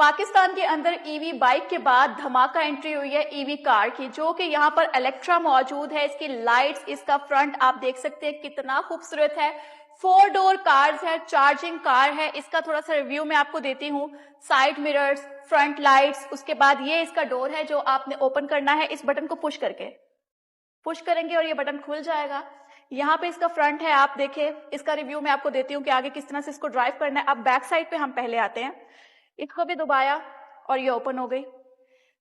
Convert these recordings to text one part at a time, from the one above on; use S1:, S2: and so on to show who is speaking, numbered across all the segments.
S1: पाकिस्तान के अंदर EV bike के बाद धमाका एंट्री हुई है ईवी कार की, जो कि यहाँ पर इलेक्ट्रा मौजूद है। इसकी लाइट्स, इसका फ्रंट आप देख सकते हैं कितना खूबसूरत है। 4 डोर कार्स है, चार्जिंग कार है। इसका थोड़ा सा रिव्यू मैं आपको देती हूँ। साइड मिरर्स, फ्रंट लाइट्स, उसके बाद ये इसका डोर है जो आपने ओपन करना है। इस बटन को पुश करेंगे और ये बटन खुल जाएगा। यहाँ पे इसका फ्रंट है, आप देखें। इसका रिव्यू मैं आपको देती हूँ कि आगे किस तरह से इसको ड्राइव करना है। अब बैक साइड पे हम पहले आते हैं। इसको भी दबाया और ये ओपन हो गई।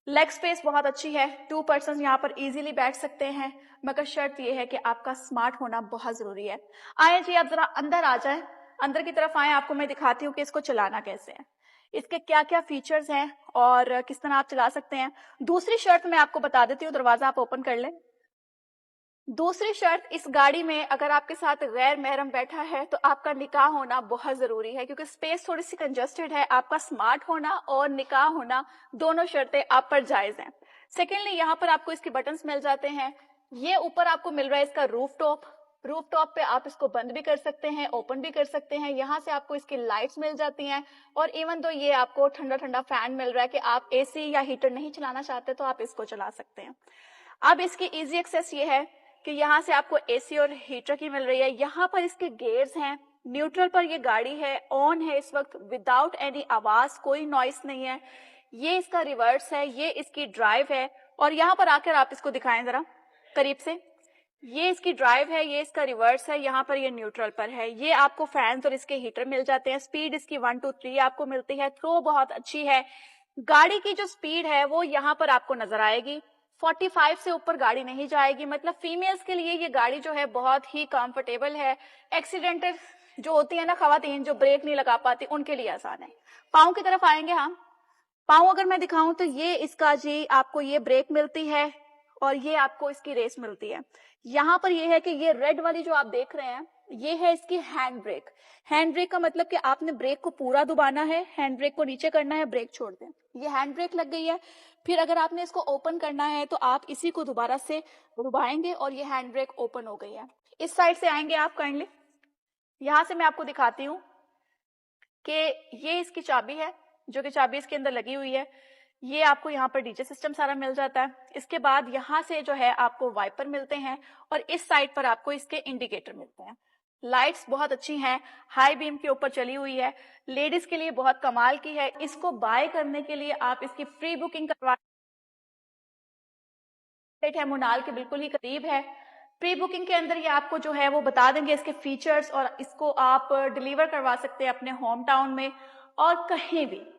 S1: लेग स्पेस बहुत अच्छी है, 2 पर्सन यहाँ पर इजीली बैठ सकते हैं, मगर शर्त ये है कि आपका स्मार्ट होना बहुत जरूरी है। आए जी, आप जरा अंदर आ जाएं, अंदर की तरफ आए। आपको मैं दिखाती हूँ कि इसको चलाना कैसे है, इसके क्या क्या फीचर्स हैं और किस तरह आप चला सकते हैं। दूसरी शर्त मैं आपको बता देती हूँ, दरवाजा आप ओपन कर लें। दूसरी शर्त, इस गाड़ी में अगर आपके साथ गैर महरम बैठा है तो आपका निकाह होना बहुत जरूरी है, क्योंकि स्पेस थोड़ी सी कंजस्टेड है। आपका स्मार्ट होना और निकाह होना, दोनों शर्तें आप पर जायज हैं। सेकेंडली, यहाँ पर आपको इसके बटन्स मिल जाते हैं। ये ऊपर आपको मिल रहा है इसका रूफ टॉप पे आप इसको बंद भी कर सकते हैं, ओपन भी कर सकते हैं। यहाँ से आपको इसकी लाइट्स मिल जाती हैं, और इवन तो ये आपको ठंडा ठंडा फैन मिल रहा है कि आप एसी या हीटर नहीं चलाना चाहते तो आप इसको चला सकते हैं। अब इसकी इजी एक्सेस ये है कि यहाँ से आपको एसी और हीटर की मिल रही है। यहाँ पर इसके गेयर्स हैं, न्यूट्रल पर ये गाड़ी है, ऑन है इस वक्त विदाउट एनी आवाज, कोई नॉइस नहीं है। ये इसका रिवर्स है, ये इसकी ड्राइव है। और यहाँ पर आकर आप इसको दिखाएं जरा करीब से। ये इसकी ड्राइव है, ये इसका रिवर्स है, यहाँ पर ये न्यूट्रल पर है। ये आपको फैंस और इसके हीटर मिल जाते हैं। स्पीड इसकी 1 2 3 आपको मिलती है। थ्रो बहुत अच्छी है। गाड़ी की जो स्पीड है वो यहाँ पर आपको नजर आएगी। 45 से ऊपर गाड़ी नहीं जाएगी, मतलब फीमेल्स के लिए ये गाड़ी जो है बहुत ही कंफर्टेबल है। एक्सीडेंटल जो होती है ना खवातीन, जो ब्रेक नहीं लगा पाती, उनके लिए आसान है। पाँव की तरफ आएंगे हम। पाँव अगर मैं दिखाऊं तो ये इसका जी आपको ये ब्रेक मिलती है और ये आपको इसकी रेस मिलती है। यहाँ पर ये है कि ये रेड वाली जो आप देख रहे हैं, ये है इसकी हैंड ब्रेक। हैंड ब्रेक का मतलब कि आपने ब्रेक को पूरा दबाना है, हैंड ब्रेक को नीचे करना है, ब्रेक छोड़ दें। ये हैंड ब्रेक लग गई है। फिर अगर आपने इसको ओपन करना है तो आप इसी को दोबारा से दबाएंगे और ये हैंड ब्रेक ओपन हो गई है। इस साइड से आएंगे आप काइंडली। यहाँ से मैं आपको दिखाती हूँ कि ये इसकी चाबी है, जो कि चाबी इसके अंदर लगी हुई है। ये आपको यहाँ पर डीजे सिस्टम सारा मिल जाता है। इसके बाद यहाँ से जो है आपको वाइपर मिलते हैं और इस साइड पर आपको इसके इंडिकेटर मिलते हैं। लाइट्स बहुत अच्छी हैं, हाई बीम के ऊपर चली हुई है, लेडीज के लिए बहुत कमाल की है। इसको बाय करने के लिए आप इसकी प्री बुकिंग करवा है, मुनाल के बिल्कुल ही करीब है। प्री बुकिंग के अंदर ये आपको जो है वो बता देंगे इसके फीचर्स, और इसको आप डिलीवर करवा सकते हैं अपने होम टाउन में और कहीं भी।